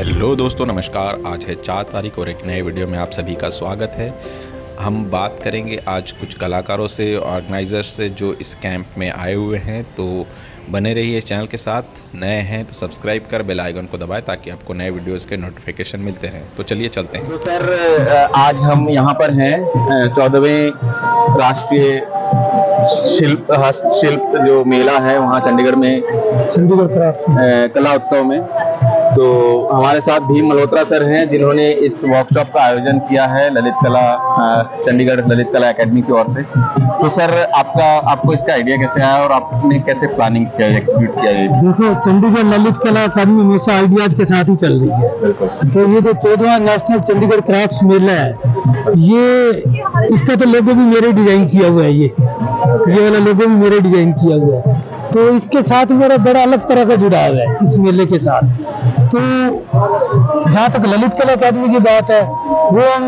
Hello दोस्तों, नमस्कार। आज है 4 तारीख और एक नए वीडियो में आप सभी का स्वागत है। हम बात करेंगे आज कुछ कलाकारों से, ऑर्गेनाइजर्स से जो इस कैंप में आए हुए हैं। तो बने रहिए इस चैनल के साथ। नए हैं तो सब्सक्राइब कर बेल आइकन को दबाएं ताकि आपको नए वीडियोस के नोटिफिकेशन मिलते रहें। तो चलिए चलते हैं। तो सर, आज हम यहाँ पर हैं 14वें राष्ट्रीय हस्तशिल्प जो मेला है वहाँ चंडीगढ़ में, चंडीगढ़ कला उत्सव में। तो हमारे साथ भीम मल्होत्रा सर हैं जिन्होंने इस वर्कशॉप का आयोजन किया है ललित कला चंडीगढ़ ललित कला एकेडमी की ओर से। तो सर, आपको इसका आइडिया कैसे आया और आपने कैसे प्लानिंग किया, एग्जीक्यूट किया ये? देखो, चंडीगढ़ ललित कला अकादमी हमेशा आइडियाज के साथ ही चल रही है। तो ये जो 14वां नेशनल चंडीगढ़ क्राफ्ट्स मेला है, ये इसका तो लोगो भी मेरे डिजाइन किया हुआ है। ये वाला लोगो भी मेरे डिजाइन किया हुआ है। तो इसके साथ मेरा बड़ा अलग तरह का जुड़ाव है इस मेले के साथ। तो जहाँ तक ललित कला अकादमी की बात है, वो हम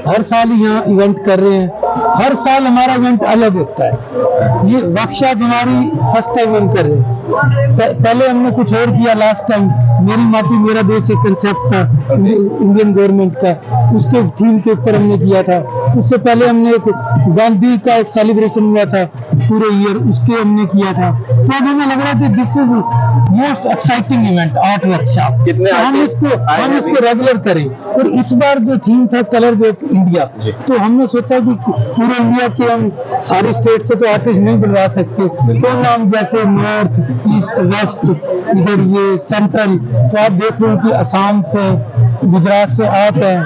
हर साल यहाँ इवेंट कर रहे हैं। हर साल हमारा इवेंट अलग होता है। ये वर्कशॉप हमारी फर्स्ट टाइम हम कर रहे हैं। पहले हमने कुछ और किया लास्ट टाइम। मेरी माटी मेरा देश एक कंसेप्ट था इंडियन गवर्नमेंट का, उसके थीम के ऊपर हमने किया था। उससे पहले हमने एक गांधी का एक सेलिब्रेशन हुआ था पूरे ईयर, उसके हमने किया था। तो हमें लग रहा था this is most exciting event, art workshop. हम इसको रेगुलर करें। और इस बार जो थीम था कलर्स ऑफ इंडिया, तो हमने सोचा कि पूरे इंडिया के हम सारी स्टेट से तो आर्टिस्ट नहीं बनवा सकते, तो हम जैसे नॉर्थ, ईस्ट, वेस्ट, इधर ये सेंट्रल, तो आप देख रहे हो कि असम से, गुजरात से आप हैं,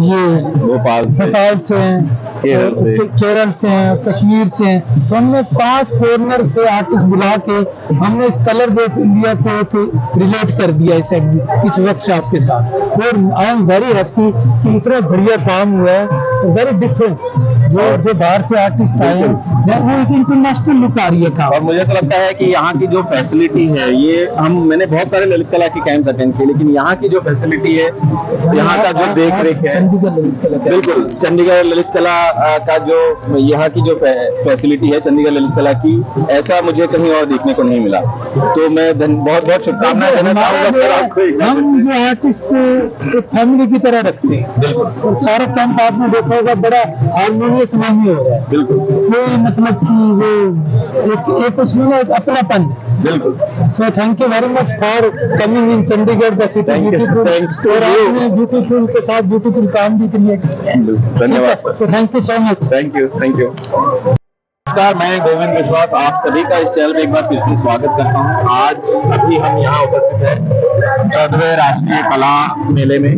ये भोपाल से हैं, केरल से हैं, कश्मीर से हैं। तो हमने 5 कॉर्नर से आर्टिस्ट बुला के हमने इस कलर ऑफ इंडिया को रिलेट कर दिया इस वर्कशॉप के साथ। और आई एम वेरी हैप्पी कि इतना बढ़िया काम हुआ है, वेरी डिफरेंट। जो बाहर से आर्टिस्ट आए हैं, वो एक इंटरनेशनल लुक आ रही है काम। और मुझे तो लगता है कि यहाँ की जो फैसिलिटी है, ये मैंने बहुत सारे ललित कला के कैंप अटेंड किए, लेकिन यहाँ की जो फैसिलिटी है, यहाँ का जो देख रेख है, बिल्कुल चंडीगढ़ ललित कला का जो यहाँ की जो फैसिलिटी है चंडीगढ़ ललित कला की, ऐसा मुझे कहीं और देखने को नहीं मिला। तो मैं बहुत बहुत शुभकामनाएं देना चाहूंगा आपको। हम जो आर्टिस्ट को एक फैमिली की तरह रखते हैं, बिल्कुल। और सारा कैंप आपने देखा होगा, बड़ा हारमोनियस में हो रहा है, बिल्कुल। कोई मतलब कि वो एक उसमें ना एक अपनापन, बिल्कुल। So thank you very much for coming in Chandigarh the city. Thanks to you. Beautiful के साथ ब्यूटीफुल काम भी क्रिएट किया। धन्यवाद। So thank you so much. Thank you. नमस्कार, मैं गोविंद विश्वास आप सभी का इस चैनल में एक बार फिर से स्वागत करता हूं। आज अभी हम यहाँ उपस्थित हैं 14वें राष्ट्रीय कला मेले में,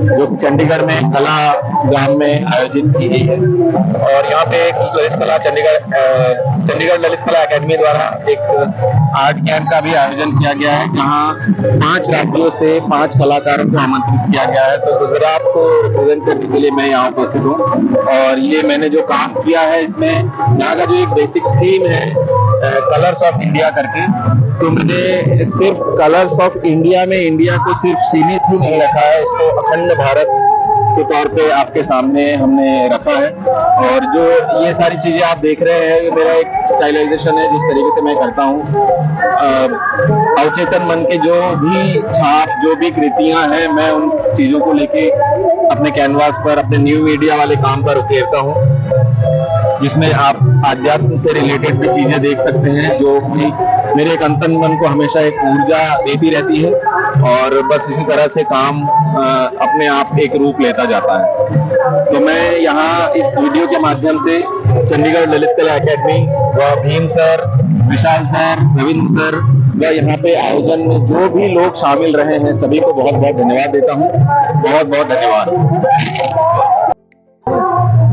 जो चंडीगढ़ में कला ग्राम में आयोजित की गई है। और यहाँ पे एक ललित कला चंडीगढ़ ललित कला एकेडमी द्वारा एक आर्ट कैंप का भी आयोजन किया गया है, जहाँ 5 राज्यों से 5 कलाकारों को आमंत्रित किया गया है। तो गुजरात को रिप्रेजेंट करने के लिए मैं यहाँ उपस्थित हूँ। और ये मैंने जो काम किया है, इसमें यहाँ का जो एक बेसिक थीम है कलर्स ऑफ इंडिया करके, तो मैंने सिर्फ कलर्स ऑफ इंडिया में इंडिया को सिर्फ सीमित ही नहीं रखा है, इसको अखंड भारत के तौर पे आपके सामने हमने रखा है। और जो ये सारी चीजें आप देख रहे हैं, ये मेरा एक स्टाइलाइजेशन है, जिस तरीके से मैं करता हूँ। अवचेतन मन के जो भी छाप, जो भी कृतियां हैं, मैं उन चीजों को लेके अपने कैनवास पर, अपने न्यू मीडिया वाले काम पर उकेरता हूँ, जिसमें आप आध्यात्म से रिलेटेड भी चीजें देख सकते हैं, जो कि मेरे एक अंतन मन को हमेशा एक ऊर्जा देती रहती है। और बस इसी तरह से काम अपने आप एक रूप लेता जाता है। तो मैं यहाँ इस वीडियो के माध्यम से चंडीगढ़ ललित कला एकेडमी व भीम सर, विशाल सर, रविंद्र सर व यहाँ पे आयोजन में जो भी लोग शामिल रहे हैं, सभी को बहुत बहुत धन्यवाद देता हूँ। बहुत बहुत धन्यवाद।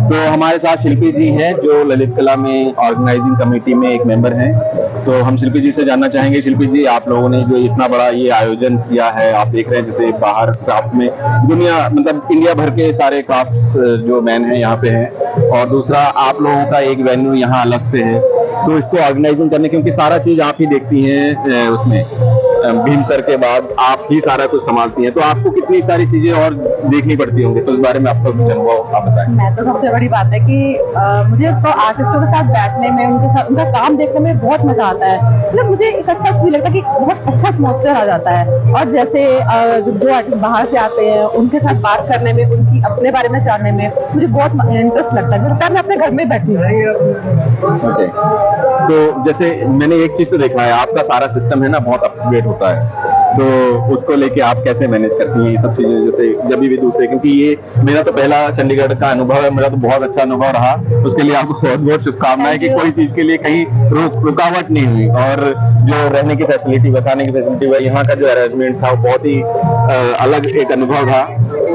तो हमारे साथ शिल्पी जी हैं, जो ललित कला में ऑर्गेनाइजिंग कमेटी में एक मेंबर हैं। तो हम शिल्पी जी से जानना चाहेंगे, शिल्पी जी, आप लोगों ने जो इतना बड़ा ये आयोजन किया है, आप देख रहे हैं जैसे बाहर क्राफ्ट में दुनिया, मतलब इंडिया भर के सारे क्राफ्ट्स जो मैन हैं यहाँ पे हैं, और दूसरा आप लोगों का एक वेन्यू यहाँ अलग से है। तो इसको ऑर्गेनाइजिंग करने, क्योंकि सारा चीज आप ही देखती हैं उसमें भीम सर के बाद आप ही सारा कुछ संभालती हैं, तो आपको कितनी सारी चीजें और देखनी पड़ती होंगी, तो इस बारे में आपका कुछ अनुभव आप बताएं। मैं तो सबसे बड़ी बात है कि मुझे तो आर्टिस्टों के साथ बैठने में, उनके साथ उनका काम देखने में बहुत मजा आता है। मतलब मुझे एक अच्छा फील लगता है कि बहुत अच्छा एटमॉस्फेयर आ जाता है। और जैसे जो आर्टिस्ट बाहर से आते हैं उनके साथ बात करने में, उनकी अपने बारे में जानने में मुझे बहुत इंटरेस्ट लगता है, जैसे लगता है मैं अपने घर में बैठी हूँ। ओके, तो जैसे मैंने एक चीज तो देखा है, आपका सारा सिस्टम है ना बहुत अपडेट होता है, तो उसको लेके आप कैसे मैनेज करती हैं ये सब चीजें, जैसे जब भी दूसरे, क्योंकि ये मेरा तो पहला चंडीगढ़ का अनुभव है, मेरा तो बहुत अच्छा अनुभव रहा, उसके लिए आपको बहुत बहुत शुभकामनाएं कि कोई चीज के लिए कहीं रुकावट नहीं हुई, और जो रहने की फैसिलिटी, बताने की फैसिलिटी, यहाँ का जो अरेंजमेंट था वो बहुत ही अलग एक अनुभव था,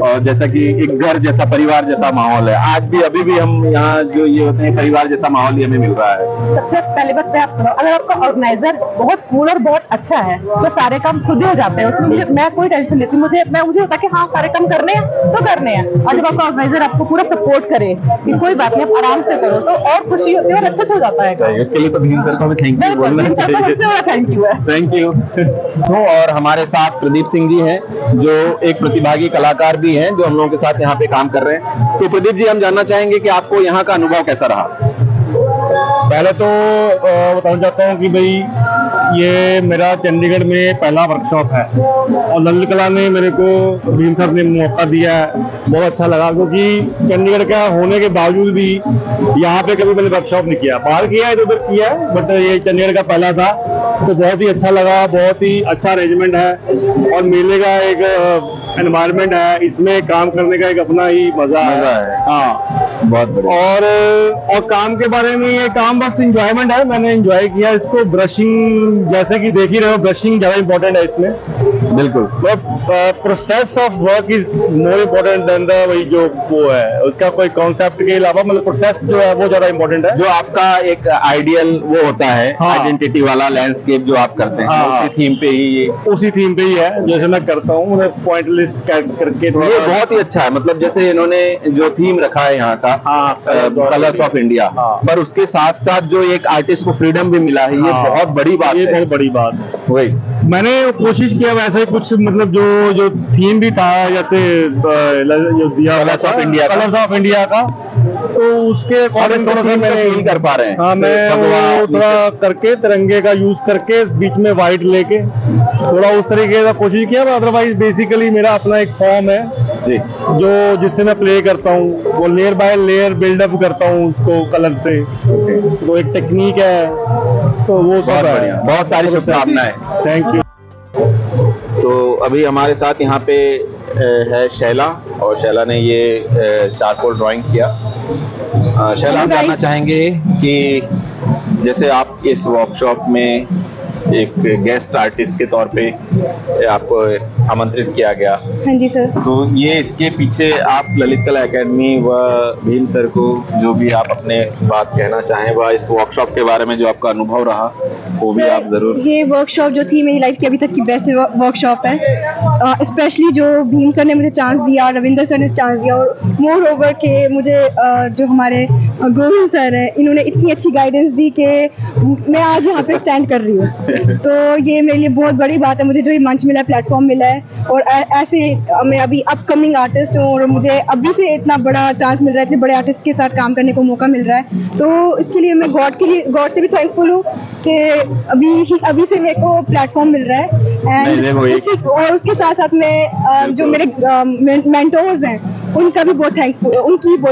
और जैसा कि एक घर जैसा, परिवार जैसा माहौल है। आज भी अभी भी हम यहाँ जो ये होते हैं, परिवार जैसा माहौल ही हमें मिल रहा है। सबसे पहले बात मैं आपको, अगर आपका ऑर्गेनाइजर बहुत कूल और बहुत अच्छा है तो सारे काम खुद ही हो जाते हैं, उसमें मैं कोई टेंशन लेती, मुझे होता है कि हाँ सारे काम करने हैं तो करने हैं। और जब आपका ऑर्गेनाइजर आपको पूरा सपोर्ट करे कि कोई बात नहीं, आप आराम से करो, तो और खुशी होती है और अच्छे से हो जाता है। सही, उसके लिए तो भीम सर को भी थैंक यू बोलना चाहिए। सबसे बड़ा थैंक यू है। Thank you. तो और हमारे साथ प्रदीप सिंह जी हैं, जो एक प्रतिभागी कलाकार भी हैं, जो हम लोगों के साथ यहाँ पे काम कर रहे हैं। तो प्रदीप जी, हम जानना चाहेंगे कि आपको यहाँ का अनुभव कैसा रहा? पहले तो बताना चाहता हूँ कि भाई ये मेरा चंडीगढ़ में पहला वर्कशॉप है, और ललित कला ने मेरे को, भीम सर ने मौका दिया है, बहुत अच्छा लगा, क्योंकि चंडीगढ़ का होने के बावजूद भी यहाँ पे कभी मैंने वर्कशॉप नहीं किया, बाहर किया है, इधर उधर किया है, बट ये चंडीगढ़ का पहला था, तो बहुत ही अच्छा लगा। बहुत ही अच्छा अरेंजमेंट है, और मेले का एक एनवायरनमेंट है, इसमें काम करने का एक अपना ही मजा है। हाँ, बहुत बढ़िया। और काम के बारे में, ये काम बस इंजॉयमेंट है, मैंने इंजॉय किया इसको। ब्रशिंग, जैसे कि देख ही रहे हो, ब्रशिंग ज्यादा इंपॉर्टेंट है इसमें। बिल्कुल, process of work is more important then the, वही जो वो है उसका कोई कॉन्सेप्ट के अलावा, मतलब प्रोसेस जो है वो ज्यादा इम्पोर्टेंट है। जो आपका एक आइडियल वो होता है, हाँ, आइडेंटिटी वाला लैंडस्केप जो आप करते हैं, हाँ, उसी थीम पे ही, उसी थीम पे ही है जैसे मैं करता हूँ, मतलब पॉइंट लिस्ट करके थोड़ा, ये बहुत ही अच्छा है। मतलब जैसे इन्होंने जो थीम रखा है यहाँ का, कलर्स ऑफ इंडिया, पर उसके साथ साथ जो एक आर्टिस्ट को फ्रीडम भी मिला है, ये बहुत बड़ी बात है। ये बहुत बड़ी बात है। वही मैंने कोशिश किया वैसे ही कुछ, मतलब जो थीम भी था, जैसे जो दिया कलर्स ऑफ इंडिया का, तो उसके अकॉर्डिंग थोड़ा सा मैंने फील कर पा रहे हैं। हाँ, मैं वो थोड़ा करके तिरंगे का यूज करके बीच में व्हाइट लेके थोड़ा उस तरीके का कोशिश किया। अदरवाइज बेसिकली मेरा अपना एक फॉर्म है जी, जो जिससे मैं प्ले करता हूँ, वो लेयर बाय लेयर बिल्डअप करता हूँ उसको कलर से। तो एक टेक्निक है, तो वो बहुत बढ़िया, बहुत सारी शुभकामनाएं। Thank you. तो अभी हमारे साथ यहाँ पे है शैला, और शैला ने ये चारकोल ड्राइंग किया। शैला, हम जानना चाहेंगे कि जैसे आप इस वर्कशॉप में एक गेस्ट आर्टिस्ट के तौर पे आपको आमंत्रित किया गया। हाँ जी सर। तो ये इसके पीछे आप ललित कला एकेडमी व भीम सर को जो भी आप अपने बात कहना चाहें, वह इस वर्कशॉप के बारे में जो आपका अनुभव रहा वो भी आप जरूर। ये वर्कशॉप जो थी मेरी लाइफ की अभी तक की बेस्ट वर्कशॉप है। स्पेशली जो भीम सर ने मुझे चांस दिया, रविंदर सर ने चांस दिया, और मोर ओवर के मुझे जो हमारे गोविंद सर हैं, इन्होंने इतनी अच्छी गाइडेंस दी कि मैं आज यहाँ पे स्टैंड कर रही हूँ। तो ये मेरे लिए बहुत बड़ी बात है, मुझे जो ये मंच मिला है, प्लेटफॉर्म मिला है, और ऐसे मैं अभी अपकमिंग आर्टिस्ट हूँ, और मुझे अभी से इतना बड़ा चांस मिल रहा है, इतने बड़े आर्टिस्ट के साथ काम करने को मौका मिल रहा है। तो इसके लिए मैं गॉड से भी थैंकफुल हूँ कि अभी से मेरे को प्लेटफॉर्म मिल रहा है। एंड और उसके साथ साथ मैं जो मेरे मेंटोर्स हैं उनकी भी बहुत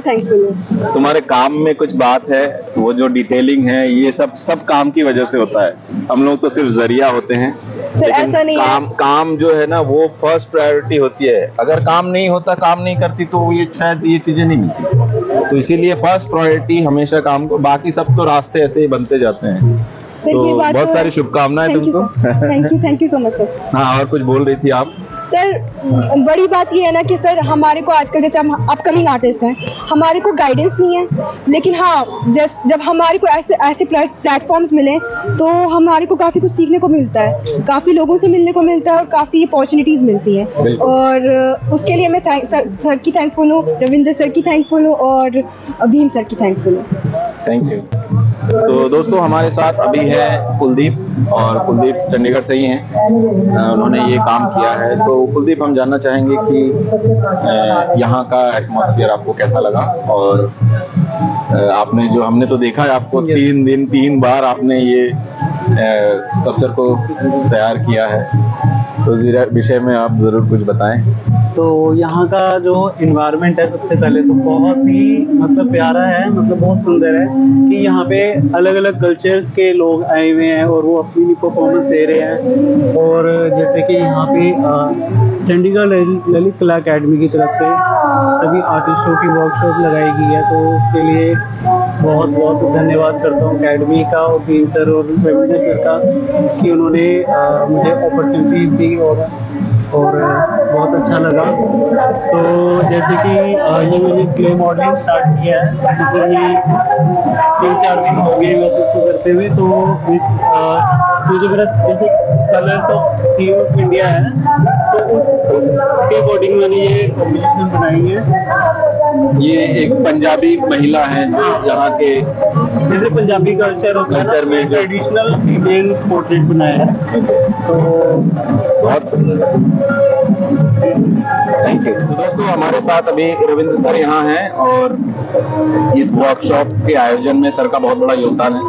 थैंकफुल हूँ। तुम्हारे काम में कुछ बात है, वो जो डिटेलिंग है, ये सब काम की वजह से होता है। हम लोग तो सिर्फ जरिया होते हैं, सर ऐसा नहीं है। काम जो है ना वो फर्स्ट प्रायोरिटी होती है। अगर काम नहीं होता, काम नहीं करती, तो ये शायद ये चीजें नहीं मिलती। तो इसीलिए फर्स्ट प्रायोरिटी हमेशा काम को, बाकी सब तो रास्ते ऐसे ही बनते जाते हैं। सर, तो ये बात बहुत सारी शुभकामनाएं तुमको। Thank you so much sir. हाँ, और कुछ बोल रही थी आप? सर, बड़ी बात ये है ना कि सर हमारे को आजकल, जैसे हम अपकमिंग आर्टिस्ट हैं, हमारे को गाइडेंस नहीं है, लेकिन हाँ जब हमारे को ऐसे प्लेटफॉर्म्स मिले तो हमारे को काफ़ी कुछ सीखने को मिलता है, काफ़ी लोगों से मिलने को मिलता है, और काफ़ी अपॉर्चुनिटीज़ मिलती हैं। और उसके लिए मैं सर की थैंकफुल हूँ, रविंद्र सर की थैंकफुल हूँ, और भीम सर की थैंकफुल हूँ। Thank you. तो दोस्तों हमारे साथ अभी है कुलदीप, और कुलदीप चंडीगढ़ से ही हैं। उन्होंने ये काम किया है। तो कुलदीप, हम जानना चाहेंगे कि यहाँ का एटमॉस्फेयर आपको कैसा लगा, और आपने जो, हमने तो देखा है आपको 3 बार आपने ये स्कल्पचर को तैयार किया है, तो इस विषय में आप ज़रूर कुछ बताएं। तो यहाँ का जो इन्वायरमेंट है, सबसे पहले तो बहुत ही मतलब प्यारा है, मतलब बहुत सुंदर है कि यहाँ पे अलग अलग कल्चर्स के लोग आए हुए हैं और वो अपनी परफॉर्मेंस दे रहे हैं। और जैसे कि यहाँ पे चंडीगढ़ ललित कला अकेडमी की तरफ से सभी आर्टिस्टों की वर्कशॉप लगाई गई है, तो उसके लिए बहुत बहुत धन्यवाद करता हूँ अकेडमी का और भीम सर और रविंदर सर का कि उन्होंने मुझे अपॉर्चुनिटी दी और बहुत अच्छा लगा। तो जैसे कि ये मैंने क्ले मॉडलिंग स्टार्ट किया है, ये 3-4 दिन हो गए बस इसको करते हुए। तो जो मेरा जैसे colours of theme of India है, तो उसके अकॉर्डिंग मैंने ये कॉम्बिनेशन बनाई है। ये एक पंजाबी महिला है जो यहाँ के, जैसे पंजाबी कल्चर में ट्रेडिशनल फीमेल पोर्ट्रेट बनाया है, तो बहुत सुंदर, थैंक यू। तो दोस्तों हमारे साथ अभी रविंद्र सर यहाँ हैं, और इस वर्कशॉप के आयोजन में सर का बहुत बड़ा योगदान है।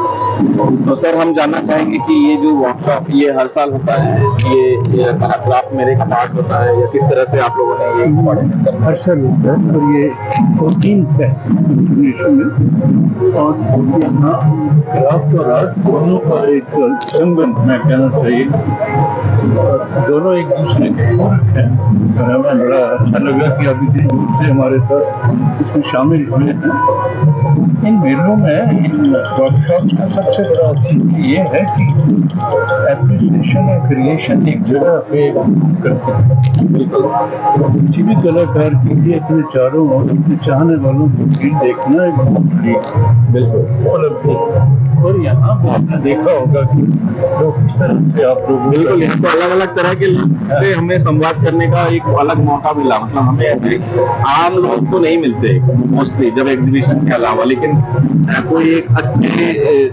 तो सर, हम जानना चाहेंगे कि ये जो वर्कशॉप ये हर साल होता है, ये क्राफ्ट मेले का पार्ट होता है, या किस तरह से आप लोगों ने ये कोऑर्डिनेट करना? हर साल होता है, और ये 14th है नेशन में। और यहाँ क्राफ्ट और आर्ट दोनों का एक संगम, मैं कहना चाहिए, दोनों एक दूसरे के पूरक हैं। और हमें बड़ा अच्छा लगा कि अभी इतनी दूर से हमारे साथ इसमें शामिल हुए हैं। इन मेलों में, इन वर्कशॉप का सबसे बड़ा चीज ये है कि एप्रिसिएशन और क्रिएशन एक जगह पे करते हैं। किसी भी कलाकार के लिए अपने चारों और अपने चाहने वालों को भी देखना एक बहुत बड़ी बिल्कुल उपलब्धि। और यहाँ आपने देखा होगा कि लोग किस तरह से आप लोग बिल्कुल, यहाँ तो अलग अलग तरह के लोग से हमें संवाद करने का एक अलग मौका मिला। मतलब हमें ऐसे आम लोग तो नहीं मिलते मोस्टली जब एग्जीबिशन के अलावा, लेकिन कोई एक अच्छे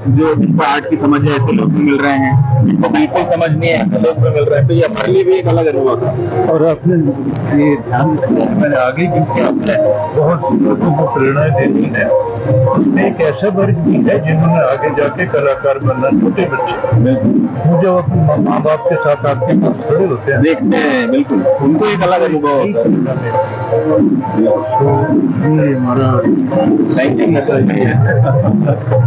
जो आर्ट की समझ है ऐसे लोग भी मिल रहे हैं, तो बिल्कुल समझ नहीं है ऐसे लोग भी मिल रहे हैं, तो ये हमारे लिए भी एक अलग अनुभव था। और आपने ये ध्यान रखा, मैंने आगे क्योंकि आपने बहुत सी लोगों को प्रेरणा देनी है, उसमें एक ऐसा वर्ग भी है जिन्होंने आगे जाके कलाकार बनना, छोटे बच्चे वो जब अपने माँ बाप के साथ आपके पास खड़े होते हैं, देखते हैं, बिल्कुल उनको एक अलग अनुभव होता है। ये हमारा थैंक यू सर।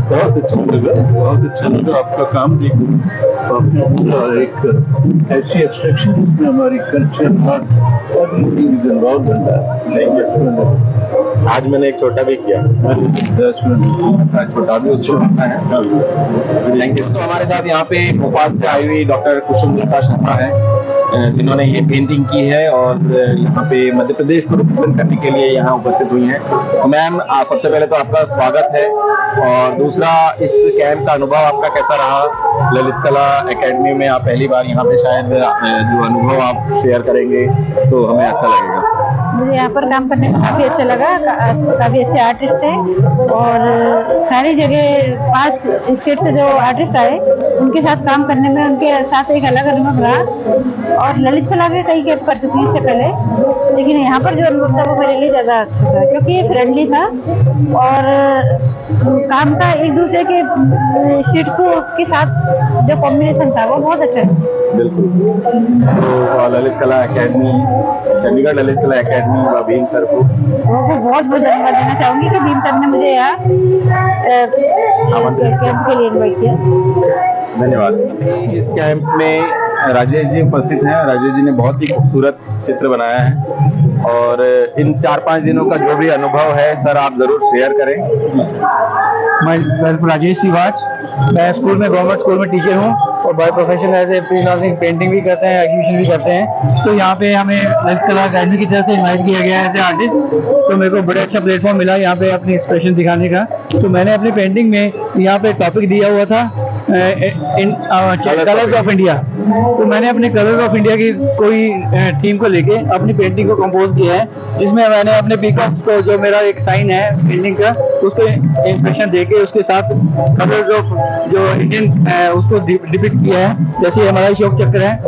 बहुत अच्छा लगा आपका काम देखो। आपने पूरा एक ऐसी एक्सट्रैक्शन जिसमें हमारी कल्चर और आज मैंने एक छोटा भी किया, छोटा भी उसको होता है। Thank you. तो हमारे साथ यहाँ पे भोपाल से आई हुई डॉक्टर कुसुमलता शर्मा है, जिन्होंने ये पेंटिंग की है और यहाँ पे मध्य प्रदेश को रिप्रेजेंट करने के लिए यहाँ उपस्थित हुई हैं। तो मैम, सबसे पहले तो आपका स्वागत है, और दूसरा इस कैंप का अनुभव आपका कैसा रहा? ललित कला एकेडमी में आप पहली बार यहाँ पे, शायद जो अनुभव आप शेयर करेंगे तो हमें अच्छा लगेगा। मुझे यहाँ पर काम करने में काफ़ी अच्छा लगा, काफ़ी अच्छे आर्टिस्ट थे, और सारी जगह 5 स्टेट से जो आर्टिस्ट आए उनके साथ काम करने में उनके साथ एक अलग अनुभव रहा। और ललित कला के कई कैंप कर चुकी इससे पहले, लेकिन यहाँ पर जो अनुभव था वो मेरे लिए ज़्यादा अच्छा था, क्योंकि ये फ्रेंडली था और काम का एक दूसरे के शीट को के साथ जो कॉम्बिनेशन था वो बहुत अच्छा था। बिल्कुल। तो ललित कला एकेडमी, चंडीगढ़ ललित कला एकेडमी व भीम सर को बहुत बहुत धन्यवाद देना चाहूंगी कि भीम सर ने मुझे यहाँ कैंप के लिए इन्वाइट किया। धन्यवाद। इस कैंप में राजेश जी उपस्थित हैं। राजेश जी ने बहुत ही खूबसूरत चित्र बनाया है, और इन 4-5 दिनों का जो भी अनुभव है सर आप जरूर शेयर करें। मैं राजेश सिवाच, मैं स्कूल में, गवर्नमेंट स्कूल में टीचर हूँ, और बाय प्रोफेशन ऐसे फ्रीलांसिंग पेंटिंग भी करते हैं, एग्जीबिशन भी करते हैं। तो यहाँ पे हमें ललित कला अकेडमी की तरफ से इनवाइट किया गया है एज ए आर्टिस्ट, तो मेरे को बड़ा अच्छा प्लेटफॉर्म मिला यहाँ पे अपनी एक्सप्रेशन दिखाने का। तो मैंने अपनी पेंटिंग में यहाँ पे टॉपिक दिया हुआ था कलर्स ऑफ इंडिया, तो मैंने अपने कलर ऑफ इंडिया की कोई थीम को लेके अपनी पेंटिंग को कंपोज किया है, जिसमें मैंने अपने पीकॉक को, जो मेरा एक साइन है पेंटिंग का, उसको इंप्रेशन देके उसके साथ कलर्स ऑफ जो इंडियन उसको डिपिक्ट किया है। जैसे हमारा अशोक चक्र है,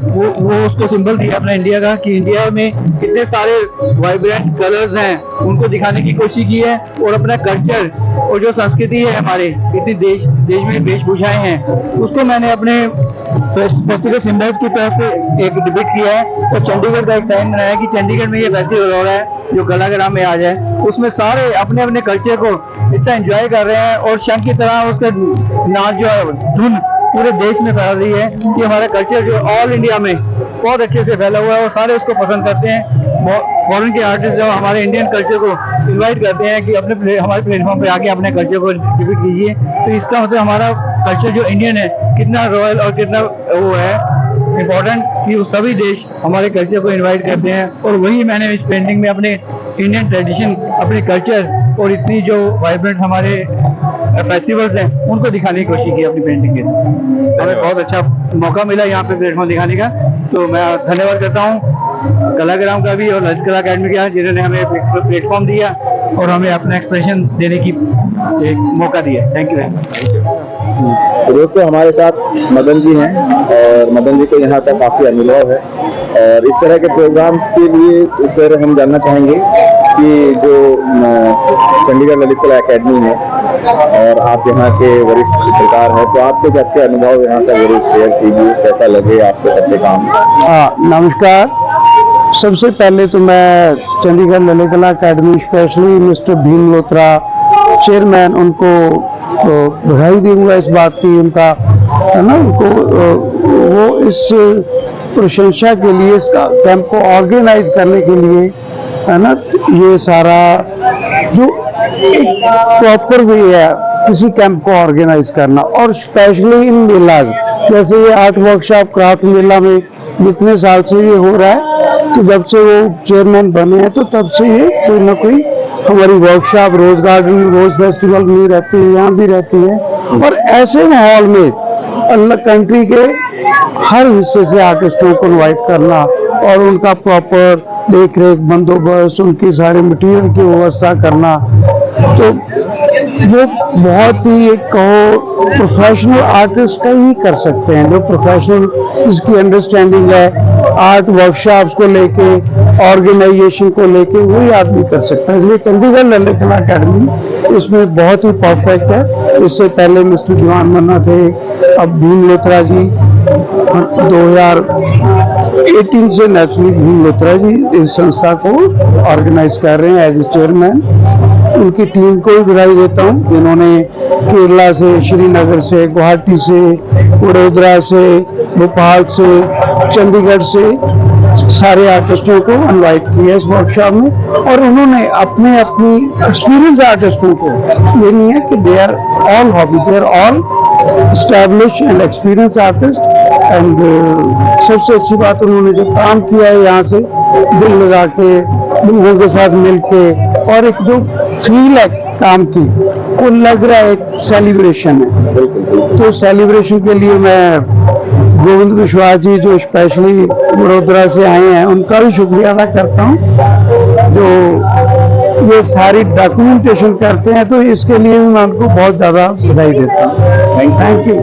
वो उसको सिंबल दिया अपना इंडिया का, कि इंडिया में कितने सारे वाइब्रेंट कलर्स हैं, उनको दिखाने की कोशिश की है। और अपना कल्चर और जो संस्कृति है हमारे, इतनी देश में वेशभूषाएं हैं, उसको मैंने अपने फेस्टिवल सिंबल्स की तरफ से एक डिपिक्ट किया है। और चंडीगढ़ का एक साइन बनाया कि चंडीगढ़ में ये फेस्टिवल हो रहा है जो कलाग्राम में आज है। उसमें सारे अपने अपने कल्चर को इतना एंजॉय कर रहे हैं और शंख की तरह उसका नाच जो है, धुन पूरे देश में फैल रही है कि हमारा कल्चर जो ऑल इंडिया में बहुत अच्छे से फैला हुआ है और सारे उसको पसंद करते हैं। फॉरेन के आर्टिस्ट जो हमारे इंडियन कल्चर को इनवाइट करते हैं कि हमारे प्लेटफॉर्म पे आके अपने कल्चर को डिपिक्ट कीजिए। तो इसका मतलब हमारा कल्चर जो इंडियन है कितना रॉयल और कितना वो है इम्पोर्टेंट कि वो सभी देश हमारे कल्चर को इनवाइट करते हैं। और वही मैंने इस पेंटिंग में अपने इंडियन ट्रेडिशन, अपने कल्चर और इतनी जो वाइब्रेंट हमारे फेस्टिवल्स हैं उनको दिखाने की कोशिश की अपनी पेंटिंग के। हमें बहुत अच्छा मौका मिला यहाँ पे प्लेटफॉर्म दिखाने का, तो मैं धन्यवाद करता हूँ कलाग्राम का भी और ललित कला अकेडमी का, जिन्होंने हमें प्लेटफॉर्म दिया और हमें अपना एक्सप्रेशन देने की एक मौका दिया। Thank you very much. दोस्तों, हमारे साथ मदन जी हैं और मदन जी को यहाँ तक काफी अनुभव है और इस तरह के प्रोग्राम्स के लिए सर हम जानना चाहेंगे कि जो चंडीगढ़ ललित कला अकेडमी है और आप यहाँ के वरिष्ठ चित्रकार हैं, तो आपके सबके अनुभव यहाँ का जरूर शेयर कीजिए, कैसा लगे आपको सबके काम। नमस्कार। सबसे पहले तो मैं Chandigarh Lalit Kala academy, specially mister Bhim Lotra chairman, उनको तो बधाई दूंगा इस बात की, उनका है ना, उनको वो इस प्रशंसा के लिए, इसका कैंप को ऑर्गेनाइज करने के लिए, है ना, ये सारा जो एक प्रॉपर वे है किसी कैंप को ऑर्गेनाइज करना। और स्पेशली इन मेलाज, जैसे ये आर्ट वर्कशॉप क्राफ्ट मेला में जितने साल से ये हो रहा है, तो जब से वो चेयरमैन बने हैं तो तब से ये कोई ना कोई हमारी वर्कशॉप, रोज गार्डन, रोज फेस्टिवल में रहती है, यहाँ भी रहती है। और ऐसे माहौल में अलग कंट्री के हर हिस्से से आर्टिस्टों को इनवाइट करना और उनका प्रॉपर देख रेख, बंदोबस्त, उनकी सारे मटेरियल की व्यवस्था करना, तो वो बहुत ही एक कहो प्रोफेशनल आर्टिस्ट का ही कर सकते हैं। जो प्रोफेशनल जिसकी अंडरस्टैंडिंग है आर्ट वर्कशॉप्स को लेके, ऑर्गेनाइजेशन को लेके, वही आदमी कर सकता है। इसलिए चंडीगढ़ ललित कला अकेडमी इसमें बहुत ही परफेक्ट है। इससे पहले मिस्टर दीवान मन्ना थे, अब भीम लोत्रा जी 2018 से नेचुरली भीम लोत्रा जी इस संस्था को ऑर्गेनाइज कर रहे हैं एज ए चेयरमैन। उनकी टीम को भी बधाई देता हूँ, जिन्होंने केरला से, श्रीनगर से, गुवाहाटी से, वडोदरा से, भोपाल से, चंडीगढ़ से सारे आर्टिस्टों को इनवाइट किया इस वर्कशॉप में। और उन्होंने अपने अपनी एक्सपीरियंस आर्टिस्टों को, ये नहीं है कि they are all hobby, they are all establish and experience artist. And सबसे अच्छी बात, उन्होंने जो काम किया है यहाँ से दिल लगा के, लोगों के साथ मिलके, और एक जो फील है काम की, वो लग रहा है एक सेलिब्रेशन है। तो सेलिब्रेशन के लिए मैं गोविंद विश्वास जी, जो स्पेशली वडोदरा से आए हैं, उनका भी शुक्रिया अदा करता हूँ, जो ये सारी डॉक्यूमेंटेशन करते हैं। तो इसके लिए मैं उनको बहुत ज़्यादा बधाई देता हूँ। Thank you.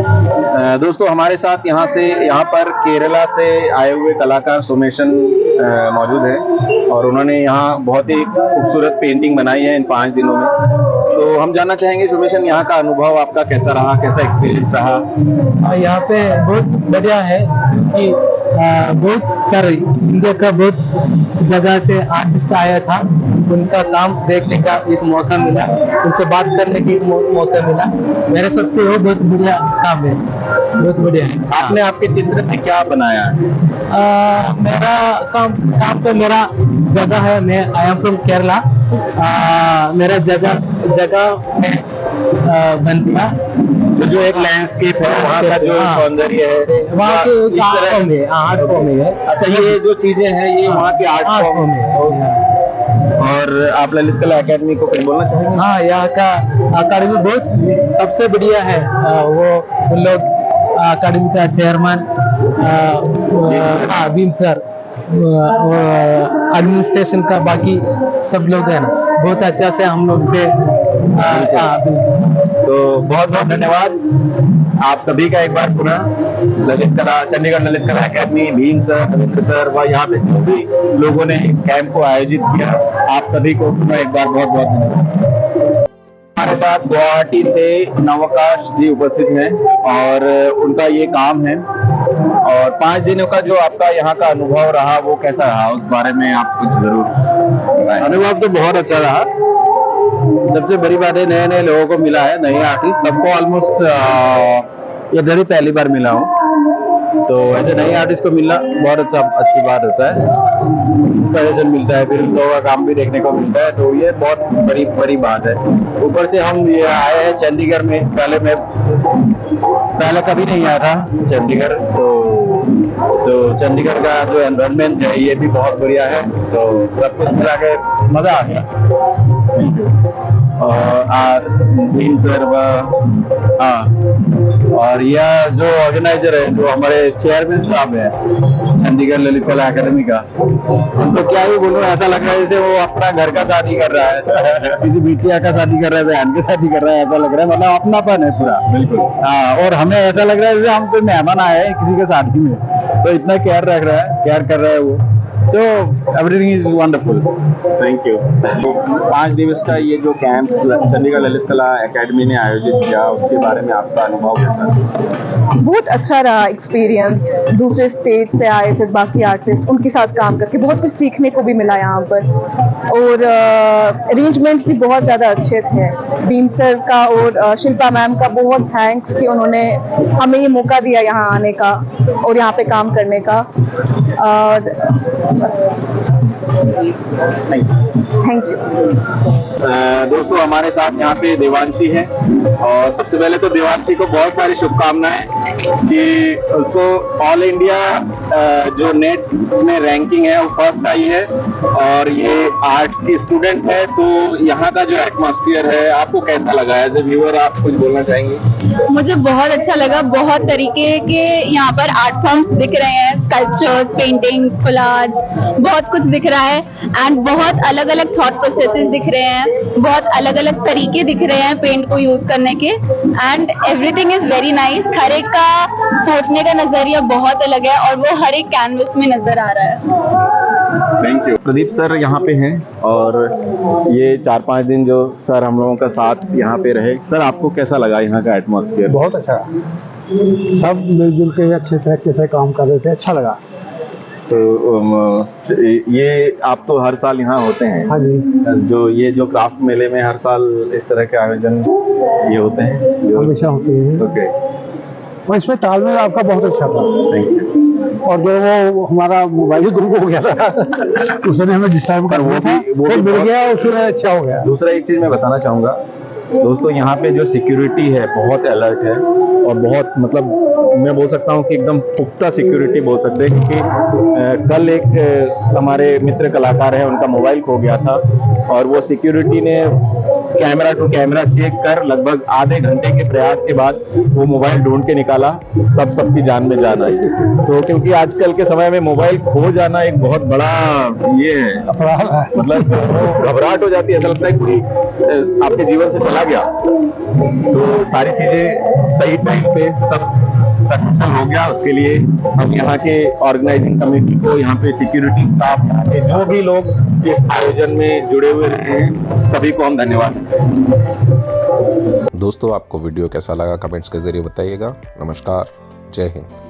दोस्तों, हमारे साथ यहाँ पर केरला से आए हुए कलाकार सोमेशन मौजूद है और उन्होंने यहाँ बहुत ही खूबसूरत पेंटिंग बनाई है इन 5 दिनों में। तो हम जानना चाहेंगे सोमेशन, यहाँ का अनुभव आपका कैसा रहा, कैसा एक्सपीरियंस रहा? यहाँ पे बहुत बढ़िया है कि बहुत सारे इंडिया का बहुत जगह से आर्टिस्ट आया था, उनका काम देखने का एक मौका मिला, उनसे बात करने की मौका मिला। मेरे सबसे वो बहुत बढ़िया काम है, बहुत बढ़िया। आपने आपके चित्र से क्या बनाया? मेरा काम तो मेरा जगह है, मैं आई एम फ्रॉम केरला, मेरा जगह में बन गया। तो जो एक लैंडस्केप है, वहाँ का जो सौंदर्य है, वहाँ के आर्ट फॉर्म है। अच्छा, ये जो चीजें हैं ये वहाँ के आर्ट फॉर्म है। और आप ललित कला अकेडमी को कुछ बोलना चाहेंगे? हाँ, यहाँ का अकादमी बहुत सबसे बढ़िया है। वो उन लोग अकादमी का चेयरमैन हाँ भीम सर, एडमिनिस्ट्रेशन का बाकी सब लोग हैं ना, बहुत अच्छा से हम लोग से तो बहुत बहुत धन्यवाद आप सभी का एक बार पुनः ललित कला, चंडीगढ़ ललित कला academy, Bhim sir, Ravindra sir व यहाँ पे जो भी लोगों ने इस कैंप को आयोजित किया, आप सभी को पुनः एक बार बहुत बहुत धन्यवाद। हमारे साथ गुवाहाटी से नवकाश जी उपस्थित हैं और उनका ये काम है, और 5 दिनों का जो आपका यहाँ का अनुभव रहा वो कैसा रहा, उस बारे में आप कुछ जरूर बताएं। अनुभव तो बहुत अच्छा रहा। सबसे बड़ी बात है नए नए लोगों को मिला है, नए आर्टिस्ट, सबको ऑलमोस्ट इधर ही पहली बार मिला हूँ, तो ऐसे नए आर्टिस्ट को मिलना बहुत अच्छी बात होता है, इंस्पिरेशन मिलता है, फिर उन लोगों का काम भी देखने को मिलता है, तो ये बहुत बड़ी बात है। ऊपर से हम ये आए हैं चंडीगढ़ में, पहले कभी नहीं आया था चंडीगढ़, तो चंडीगढ़ का जो एनवायरनमेंट है ये भी बहुत बढ़िया है, तो सब कुछ मिला के मजा आ गया। और भीम सर और यह जो ऑर्गेनाइजर है, जो हमारे चेयरमैन साहब है चंडीगढ़ ललित कला अकादमी का, उनको क्या ही बोलूं, ऐसा लग रहा है जैसे वो अपना घर का शादी कर रहा है, किसी बिटिया का शादी कर रहा है, बहन के शादी कर रहा है, ऐसा लग रहा है, मतलब अपनापन है पूरा। बिल्कुल हाँ, और हमें ऐसा लग रहा है जैसे हम कोई मेहमान आए हैं किसी के शादी में, तो इतना केयर रख रहा है, केयर कर रहा है वो, तो everything is wonderful. Thank you. 5 दिवस का ये जो कैंप चंडीगढ़ ललित कला एकेडमी ने आयोजित किया, उसके बारे में आपका अनुभव कैसा? बहुत अच्छा रहा एक्सपीरियंस, दूसरे स्टेट से आए थे बाकी आर्टिस्ट, उनके साथ काम करके बहुत कुछ सीखने को भी मिला यहाँ पर, और अरेंजमेंट्स भी बहुत ज़्यादा अच्छे थे। भीम सर का और शिल्पा मैम का बहुत थैंक्स कि उन्होंने हमें ये मौका दिया यहाँ आने का और यहाँ पे काम करने का, और बस थैंक यू। दोस्तों हमारे साथ यहाँ पे देवांशी है, और सबसे पहले तो देवांशी को बहुत सारी शुभकामनाएं कि उसको ऑल इंडिया जो नेट में रैंकिंग है वो फर्स्ट आई है, और ये आर्ट्स की स्टूडेंट है, तो यहाँ का जो एटमॉस्फेयर है आपको कैसा लगा? एज ए व्यूअर आप कुछ बोलना चाहेंगे? मुझे बहुत अच्छा लगा, बहुत तरीके के यहाँ पर आर्ट फॉर्म्स दिख रहे हैं, स्कल्पचर्स, पेंटिंग्स, कोलाज, बहुत कुछ दिख रहा है, एंड बहुत अलग अलग थॉट प्रोसेसेस दिख रहे हैं, बहुत अलग अलग तरीके दिख रहे हैं पेंट को यूज करने के, and everything is very nice. हर एक का सोचने का नजरिया बहुत अलग है और वो हर एक कैनवस में नजर आ रहा है। Thank you. प्रदीप सर यहाँ पे हैं, और ये 4-5 दिन जो सर हम लोगों का साथ यहाँ पे रहे, सर आपको कैसा लगा यहाँ का एटमॉस्फेयर? बहुत अच्छा, सब मिलजुल के अच्छे तरीके से काम कर रहे थे, अच्छा लगा। तो ये आप तो हर साल यहाँ होते हैं? हाँ जी। जो क्राफ्ट मेले में हर साल इस तरह के आयोजन ये होते हैं? हमेशा होते हैं। ओके, और इसमें तालमेल आपका बहुत अच्छा था। Thank you. और जो वो हमारा मोबाइल ग्रुप हो गया था उसने हमें डिस्टर्ब कर दिया था, वो मिल गया और फिर अच्छा हो गया। दूसरा एक चीज मैं बताना चाहूँगा दोस्तों, यहाँ पे जो सिक्योरिटी है बहुत अलर्ट है, और बहुत मतलब मैं बोल सकता हूँ कि एकदम पुख्ता सिक्योरिटी बोल सकते हैं, क्योंकि कल एक हमारे मित्र कलाकार है, उनका मोबाइल खो गया था, और वो सिक्योरिटी ने कैमरा टू कैमरा चेक कर लगभग आधे घंटे के प्रयास के बाद वो मोबाइल ढूंढ के निकाला, तब सबकी जान में जान आई। तो क्योंकि आजकल के समय में मोबाइल खो जाना एक बहुत बड़ा ये है, मतलब घबराहट हो जाती है, ऐसा लगता है कोई आपके जीवन से चला गया। तो सारी चीजें सही टाइम पे सब सक्सेसफुल हो गया, उसके लिए हम यहाँ के ऑर्गेनाइजिंग कमेटी को, यहाँ पे सिक्योरिटी स्टाफ, यहाँ के जो भी लोग इस आयोजन में जुड़े हुए रहे हैं, सभी को हम धन्यवाद। दोस्तों आपको वीडियो कैसा लगा कमेंट्स के जरिए बताइएगा। नमस्कार, जय हिंद।